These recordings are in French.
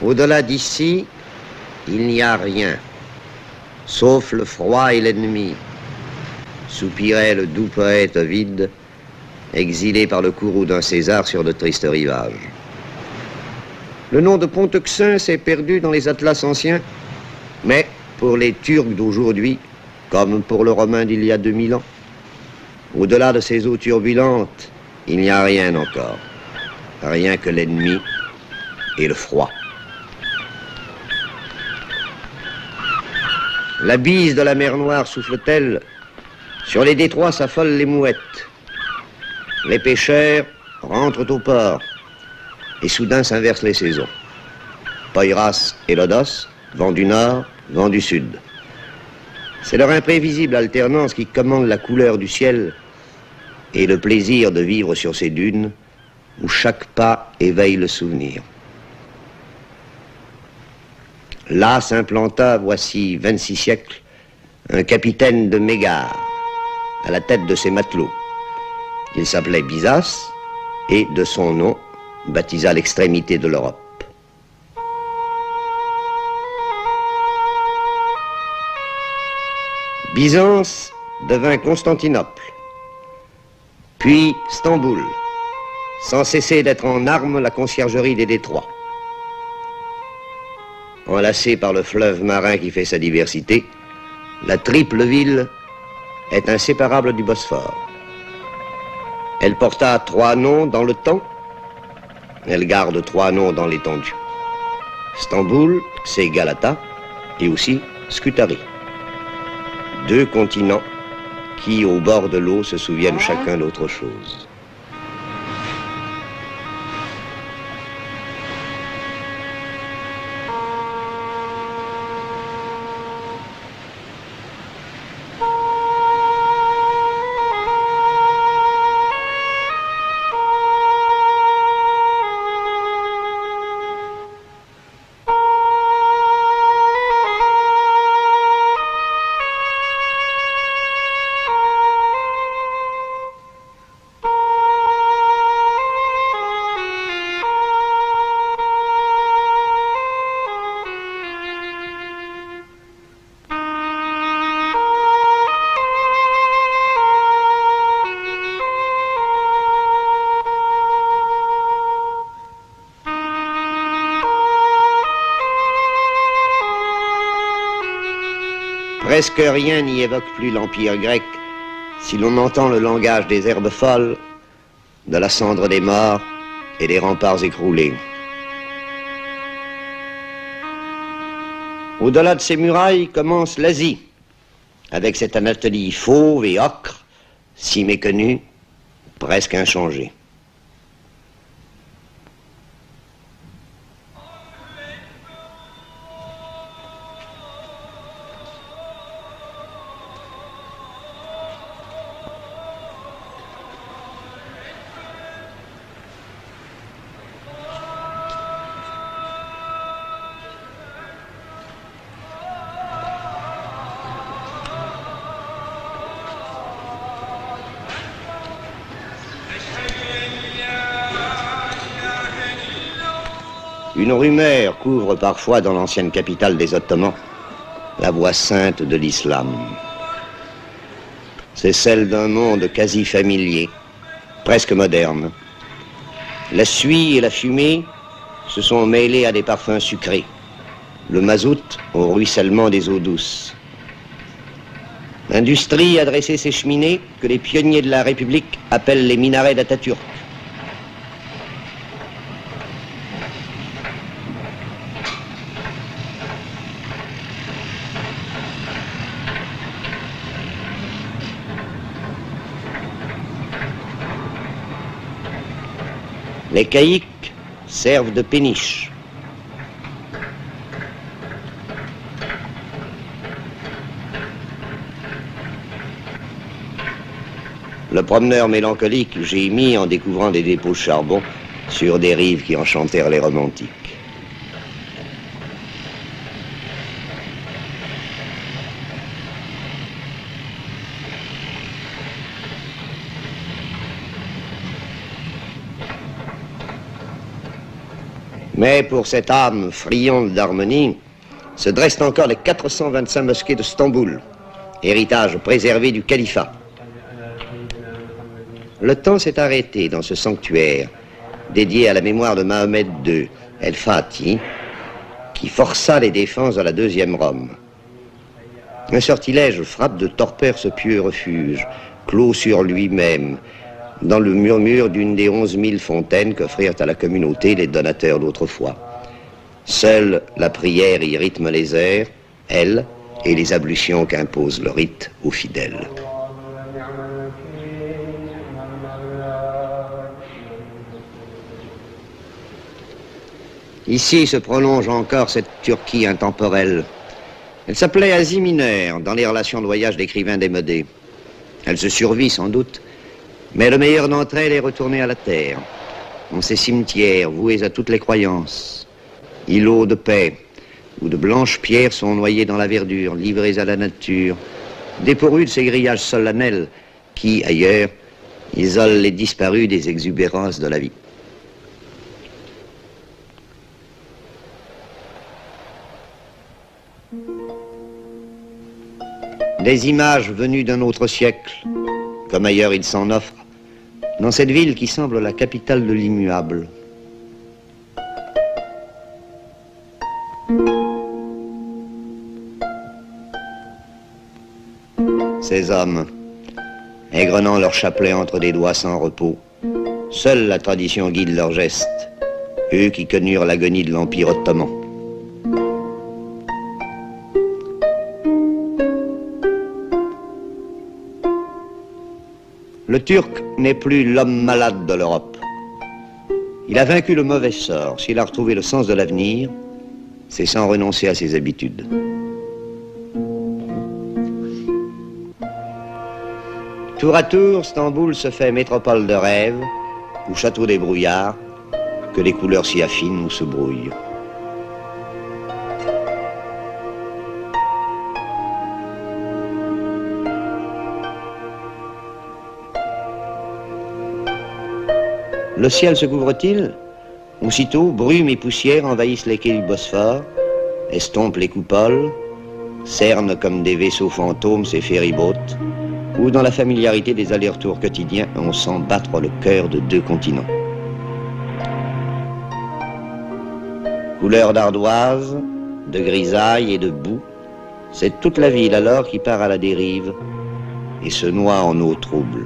Au-delà d'ici, il n'y a rien, sauf le froid et l'ennemi, soupirait le doux poète Ovide, exilé par le courroux d'un César sur de tristes rivages. Le nom de Ponteuxin s'est perdu dans les atlas anciens, mais pour les Turcs d'aujourd'hui, comme pour le Romain d'il y a 2000 ans, au-delà de ces eaux turbulentes, il n'y a rien encore, rien que l'ennemi et le froid. La bise de la mer Noire souffle-t-elle? Sur les détroits s'affolent les mouettes. Les pêcheurs rentrent au port. Et soudain s'inversent les saisons. Poiras et Lodos, vent du nord, vent du sud. C'est leur imprévisible alternance qui commande la couleur du ciel et le plaisir de vivre sur ces dunes où chaque pas éveille le souvenir. Là s'implanta, voici 26 siècles, un capitaine de Mégare, à la tête de ses matelots. Il s'appelait Byzas et, de son nom, baptisa l'extrémité de l'Europe. Byzance devint Constantinople, puis Stamboul, sans cesser d'être en armes la conciergerie des détroits. Enlacée par le fleuve marin qui fait sa diversité, la triple ville est inséparable du Bosphore. Elle porta 3 noms dans le temps, elle garde 3 noms dans l'étendue. Stamboul, c'est Galata, et aussi Scutari. 2 continents qui, au bord de l'eau, se souviennent chacun d'autre chose. Presque rien n'y évoque plus l'Empire grec si l'on entend le langage des herbes folles, de la cendre des morts et des remparts écroulés. Au-delà de ces murailles commence l'Asie, avec cette Anatolie fauve et ocre, si méconnue, presque inchangée. Une rumeur couvre parfois dans l'ancienne capitale des Ottomans la voie sainte de l'islam. C'est celle d'un monde quasi familier, presque moderne. La suie et la fumée se sont mêlées à des parfums sucrés, le mazout au ruissellement des eaux douces. L'industrie a dressé ses cheminées que les pionniers de la République appellent les minarets d'Atatürk. Les caïques servent de péniche. Le promeneur mélancolique gémit en découvrant des dépôts de charbon sur des rives qui enchantèrent les romantiques. Mais pour cette âme friande d'harmonie, se dressent encore les 425 mosquées de Stamboul, héritage préservé du califat. Le temps s'est arrêté dans ce sanctuaire, dédié à la mémoire de Mahomet II, El-Fatih, qui força les défenses de la deuxième Rome. Un sortilège frappe de torpeur ce pieux refuge, clos sur lui-même, dans le murmure d'une des 11 000 fontaines qu'offrirent à la communauté les donateurs d'autrefois. Seule la prière y rythme les airs, elle, et les ablutions qu'impose le rite aux fidèles. Ici se prolonge encore cette Turquie intemporelle. Elle s'appelait Asie mineure dans les relations de voyage d'écrivains démodés. Elle se survit sans doute, mais le meilleur d'entre elles est retourné à la terre, dans ces cimetières voués à toutes les croyances, îlots de paix, où de blanches pierres sont noyées dans la verdure, livrées à la nature, dépourvues de ces grillages solennels qui, ailleurs, isolent les disparus des exubérances de la vie. Des images venues d'un autre siècle, comme ailleurs il s'en offre, dans cette ville qui semble la capitale de l'immuable. Ces hommes, égrenant leur chapelet entre des doigts sans repos, seule la tradition guide leurs gestes, eux qui connurent l'agonie de l'Empire ottoman. Le Turc n'est plus l'homme malade de l'Europe. Il a vaincu le mauvais sort. S'il a retrouvé le sens de l'avenir, c'est sans renoncer à ses habitudes. Tour à tour, Stamboul se fait métropole de rêve, ou château des brouillards, que les couleurs s'y affinent ou se brouillent. Le ciel se couvre-t-il? Aussitôt, brume et poussière envahissent les quais du Bosphore, estompent les coupoles, cernent comme des vaisseaux fantômes ces ferry-boats, où dans la familiarité des allers-retours quotidiens, on sent battre le cœur de deux continents. Couleur d'ardoise, de grisaille et de boue, c'est toute la ville alors qui part à la dérive et se noie en eau trouble.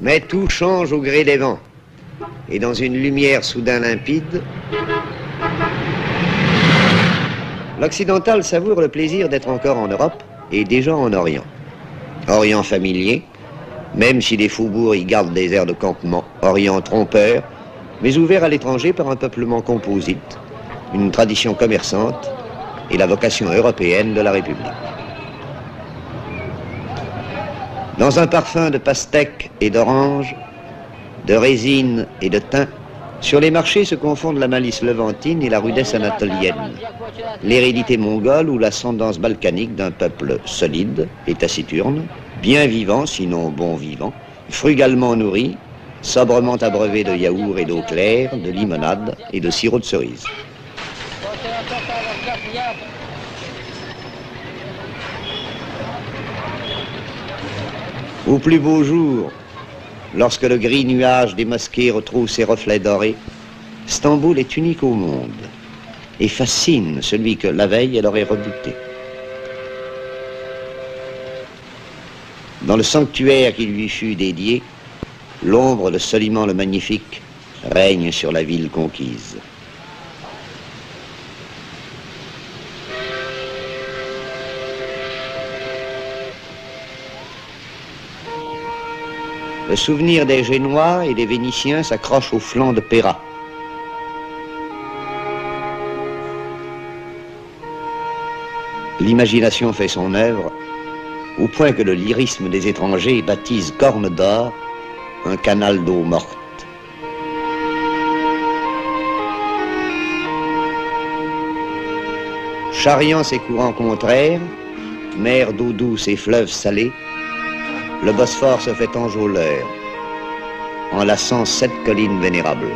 Mais tout change au gré des vents. Et dans une lumière soudain limpide, l'occidental savoure le plaisir d'être encore en Europe et déjà en Orient. Orient familier, même si les faubourgs y gardent des airs de campement. Orient trompeur, mais ouvert à l'étranger par un peuplement composite, une tradition commerçante et la vocation européenne de la République. Dans un parfum de pastèque et d'orange, de résine et de thym, sur les marchés se confondent la malice levantine et la rudesse anatolienne, l'hérédité mongole ou l'ascendance balkanique d'un peuple solide et taciturne, bien vivant, sinon bon vivant, frugalement nourri, sobrement abreuvé de yaourt et d'eau claire, de limonade et de sirop de cerise. Au plus beau jour, lorsque le gris nuage des mosquées retrouve ses reflets dorés, Stamboul est unique au monde et fascine celui que la veille elle aurait rebuté. Dans le sanctuaire qui lui fut dédié, l'ombre de Soliman le Magnifique règne sur la ville conquise. Le souvenir des Génois et des Vénitiens s'accroche au flanc de Péra. L'imagination fait son œuvre, au point que le lyrisme des étrangers baptise Corne d'Or un canal d'eau morte. Charriant ses courants contraires, mer d'eau douce et fleuves salés, le Bosphore se fait enjôleur, enlaçant 7 collines vénérables.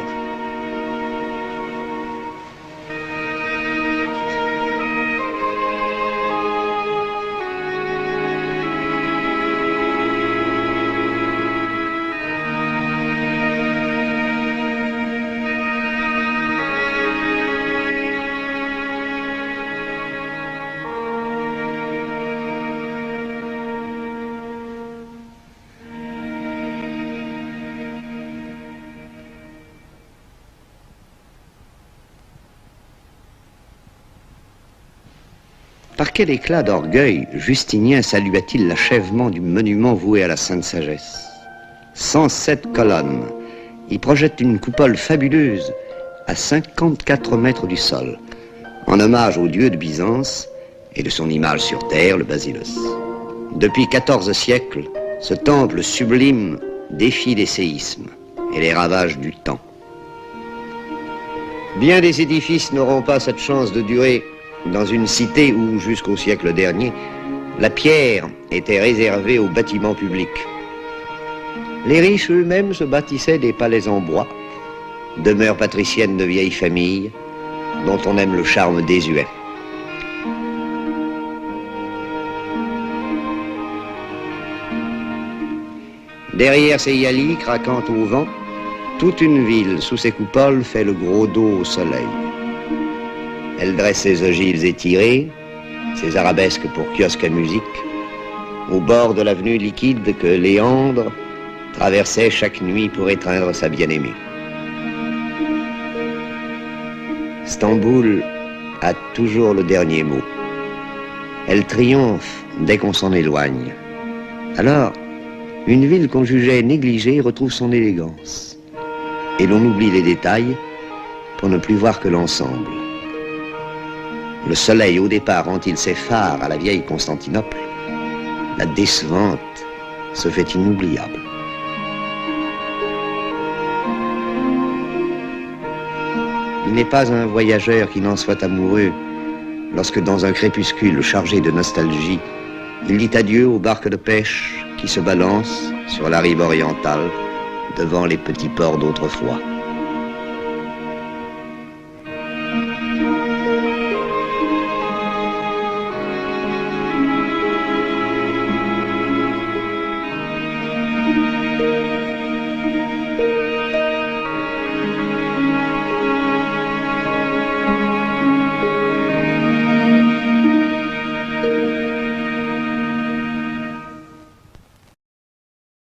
Par quel éclat d'orgueil Justinien salua-t-il l'achèvement du monument voué à la Sainte Sagesse. 107 colonnes y projettent une coupole fabuleuse à 54 mètres du sol, en hommage au dieu de Byzance et de son image sur terre, le Basileus. Depuis 14 siècles, ce temple sublime défie les séismes et les ravages du temps. Bien des édifices n'auront pas cette chance de durer dans une cité où, jusqu'au siècle dernier, la pierre était réservée aux bâtiments publics. Les riches eux-mêmes se bâtissaient des palais en bois, demeures patriciennes de vieilles familles, dont on aime le charme désuet. Derrière ces yalis craquant au vent, toute une ville sous ses coupoles fait le gros dos au soleil. Elle dresse ses ogives étirées, ses arabesques pour kiosques à musique, au bord de l'avenue liquide que Léandre traversait chaque nuit pour étreindre sa bien-aimée. Stamboul a toujours le dernier mot. Elle triomphe dès qu'on s'en éloigne. Alors, une ville qu'on jugeait négligée retrouve son élégance. Et l'on oublie les détails pour ne plus voir que l'ensemble. Le soleil, au départ, rend-il ses phares à la vieille Constantinople. La décevante se fait inoubliable. Il n'est pas un voyageur qui n'en soit amoureux lorsque, dans un crépuscule chargé de nostalgie, il dit adieu aux barques de pêche qui se balancent sur la rive orientale devant les petits ports d'autrefois.